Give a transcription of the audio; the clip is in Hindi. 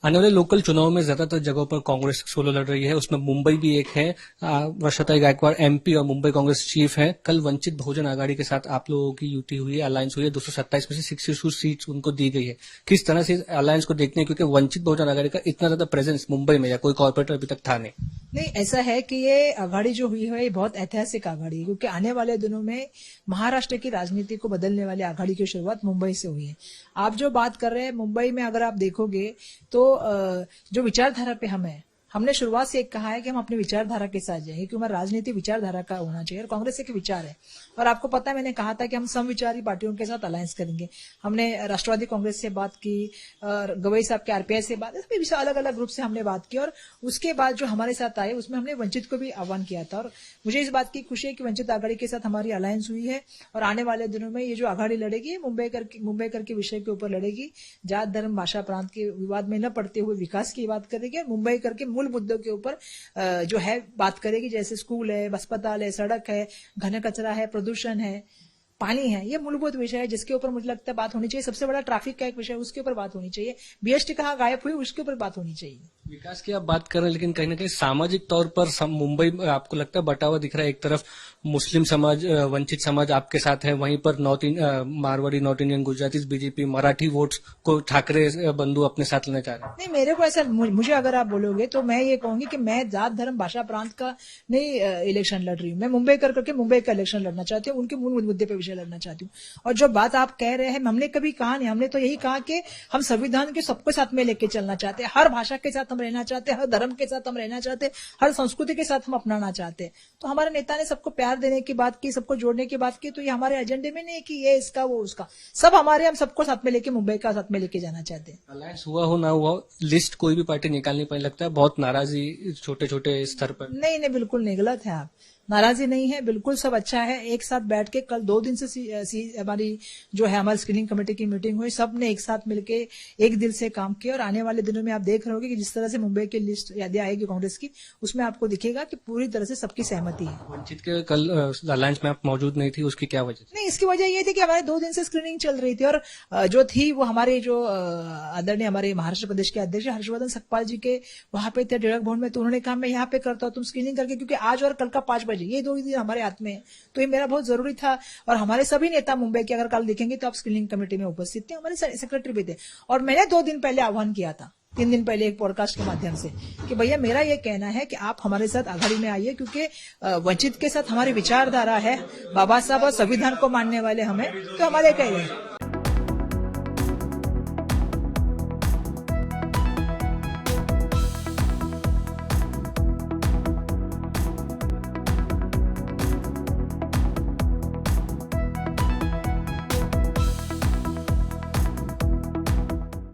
आने वाले लोकल चुनाव में ज्यादातर जगहों पर कांग्रेस सोलो लड़ रही है, उसमें मुंबई भी एक है। वर्षा गायकवाड़ एमपी और मुंबई कांग्रेस चीफ है। कल वंचित बहुजन आघाड़ी के साथ आप लोगों की यूटी हुई है, अलायंस हुई है, 227 में से 62 सीट्स उनको दी गई है। किस तरह से अलायंस को देखते हैं, क्योंकि वंचित बहुजन आघाड़ी का इतना ज्यादा प्रेजेंस मुंबई में या कोई कॉर्पोरेटर अभी तक था नहीं। नहीं, ऐसा है कि ये आघाड़ी जो हुई है ये बहुत ऐतिहासिक आघाड़ी है, क्योंकि आने वाले दिनों में महाराष्ट्र की राजनीति को बदलने वाली आघाड़ी की शुरुआत मुंबई से हुई है। आप जो बात कर रहे हैं मुंबई में, अगर आप देखोगे तो जो विचारधारा पे हमने शुरुआत से एक कहा है कि हम अपनी विचारधारा के साथ जाएंगे, क्योंकि हमारी राजनीति विचारधारा का होना चाहिए और कांग्रेस एक विचार है। और आपको पता है, मैंने कहा था कि हम समविचारी पार्टियों के साथ अलायंस करेंगे। हमने राष्ट्रवादी कांग्रेस से बात की, गवई साहब के आरपीआई से बात, अलग अलग ग्रुप से हमने बात की, और उसके बाद जो हमारे साथ आए उसमें हमने वंचित को भी आह्वान किया था। और मुझे इस बात की खुशी है कि वंचित आघाड़ी के साथ हमारी अलायंस हुई है और आने वाले दिनों में ये जो आघाड़ी लड़ेगी मुंबई कर के विषय के ऊपर लड़ेगी। जात धर्म भाषा प्रांत के विवाद में न पड़ते हुए विकास की बात करेगी और मुंबई कर के मूल मुद्दों के ऊपर जो है बात करेगी, जैसे स्कूल है, अस्पताल है, सड़क है, घन कचरा है, प्रदूषण है, पानी है। ये मूलभूत विषय है जिसके ऊपर मुझे लगता है बात होनी चाहिए। सबसे बड़ा ट्रैफिक का एक विषय, उसके ऊपर बात होनी चाहिए। बीएसटी कहाँ गायब हुई, उसके ऊपर बात होनी चाहिए। विकास की आप बात कर रहे हैं, लेकिन कहीं ना कहीं सामाजिक तौर पर मुंबई में आपको लगता है बटा हुआ दिख रहा है। एक तरफ मुस्लिम समाज, वंचित समाज आपके साथ है, वहीं पर Marwari, north Indian, Gujarati, BJP, Marathi votes को ठाकरे बंधु अपने साथ लेना चाह रहे हैं। नहीं, मेरे को ऐसा, मुझे अगर आप बोलोगे तो मैं ये कहूंगी कि मैं जात धर्म भाषा प्रांत का नहीं इलेक्शन लड़ रही हूँ। मैं मुंबई करके मुंबई का इलेक्शन लड़ना चाहती हूँ, उनके मूल मुद्दे पे विषय लड़ना चाहती हूँ। और जो बात आप कह रहे हैं, हमने कभी कहा नहीं, हमने तो यही कहा कि हम संविधान के सबको साथ में लेके चलना चाहते हैं, हर भाषा के साथ हम रहना चाहते हैं, हर धर्म के साथ हम रहना चाहते हैं, हर संस्कृति के साथ हम अपनाना चाहते हैं। तो हमारे नेता ने सबको प्यार देने की बात की, सबको जोड़ने की बात की। तो ये हमारे एजेंडे में नहीं है कि ये इसका वो उसका, सब हमारे, हम सबको साथ में लेके मुंबई का साथ में लेके जाना चाहते हैं। अलायंस हुआ हो ना हुआ, लिस्ट कोई भी पार्टी निकाल नहीं पाई, लगता है बहुत नाराजगी छोटे छोटे स्तर पर। नहीं, बिल्कुल नहीं, गलत है आप। नाराजी नहीं है, बिल्कुल सब अच्छा है। एक साथ बैठ के कल 2 दिन से हमारी जो है हमारी स्क्रीनिंग कमेटी की मीटिंग हुई, सब ने एक साथ मिलके एक दिल से काम किया। और आने वाले दिनों में आप देख रहे होगे कि जिस तरह से मुंबई की लिस्ट यादें आएगी कांग्रेस की, उसमें आपको दिखेगा कि पूरी तरह से सबकी सहमति है। वंचित के कल अलायंस में आप मौजूद नहीं थी, उसकी क्या वजह? नहीं, इसकी वजह ये थी कि हमारे 2 दिन से स्क्रीनिंग चल रही थी और जो थी वो हमारे जो आदरणीय हमारे महाराष्ट्र प्रदेश के अध्यक्ष हर्षवर्धन सकपाल जी के वहां पे थे टिळक भवन में। तो उन्होंने कहा मैं यहाँ पे करता हूँ, तुम स्क्रीनिंग करके, क्योंकि आज और कल का 5 बजे ये 2 दिन हमारे हाथ में है, तो ये मेरा बहुत जरूरी था। और हमारे सभी नेता मुंबई के अगर कल देखेंगे तो आप स्क्रीनिंग कमेटी में उपस्थित थे, हमारे सेक्रेटरी भी थे। और मैंने 2 दिन पहले आह्वान किया था, 3 दिन पहले एक पॉडकास्ट के माध्यम से, कि भैया मेरा ये कहना है कि आप हमारे साथ आघाड़ी में आइए, क्योंकि वंचित के साथ हमारी विचारधारा है, बाबा साहब और संविधान को मानने वाले हमें, तो हमारे कह रहे हैं।